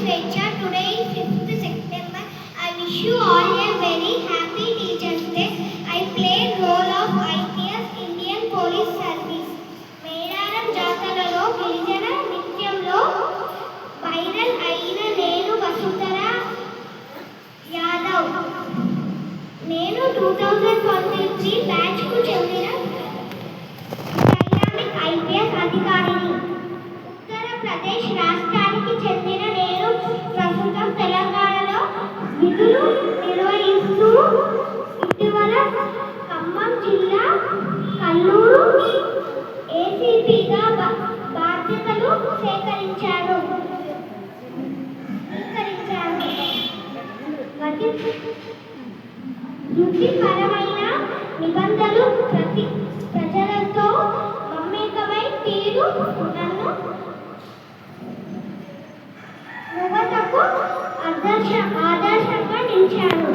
Svecha. Today is 5th September. I wish you all a very happy Teachers' Day. I played role of IPS Indian Police Service. Medaram జాతరలో గిరిజన నృత్యంలో viral అయిన నేను వసుంధర యాదవ్. నేను 2023 బ్యాచ్కు చెందిన dynamic IPS అధికారిని. ఉత్తరప్రదేశ్ రాష్ట్రానికి చెందిన నేను ప్రస్తుతం తెలంగాణలో విధులు నిర్వహిస్తూ ఇటీవల ఖమ్మం జిల్లా కల్లూరు ఏసీపీగా బాధ్యతలు స్వీకరించాను. వృత్తిపరమైన నిబంధనలు ప్రజలతో మమేకమై తీరు నన్ను యువతకు ఆదర్శంగా నిలిచాను.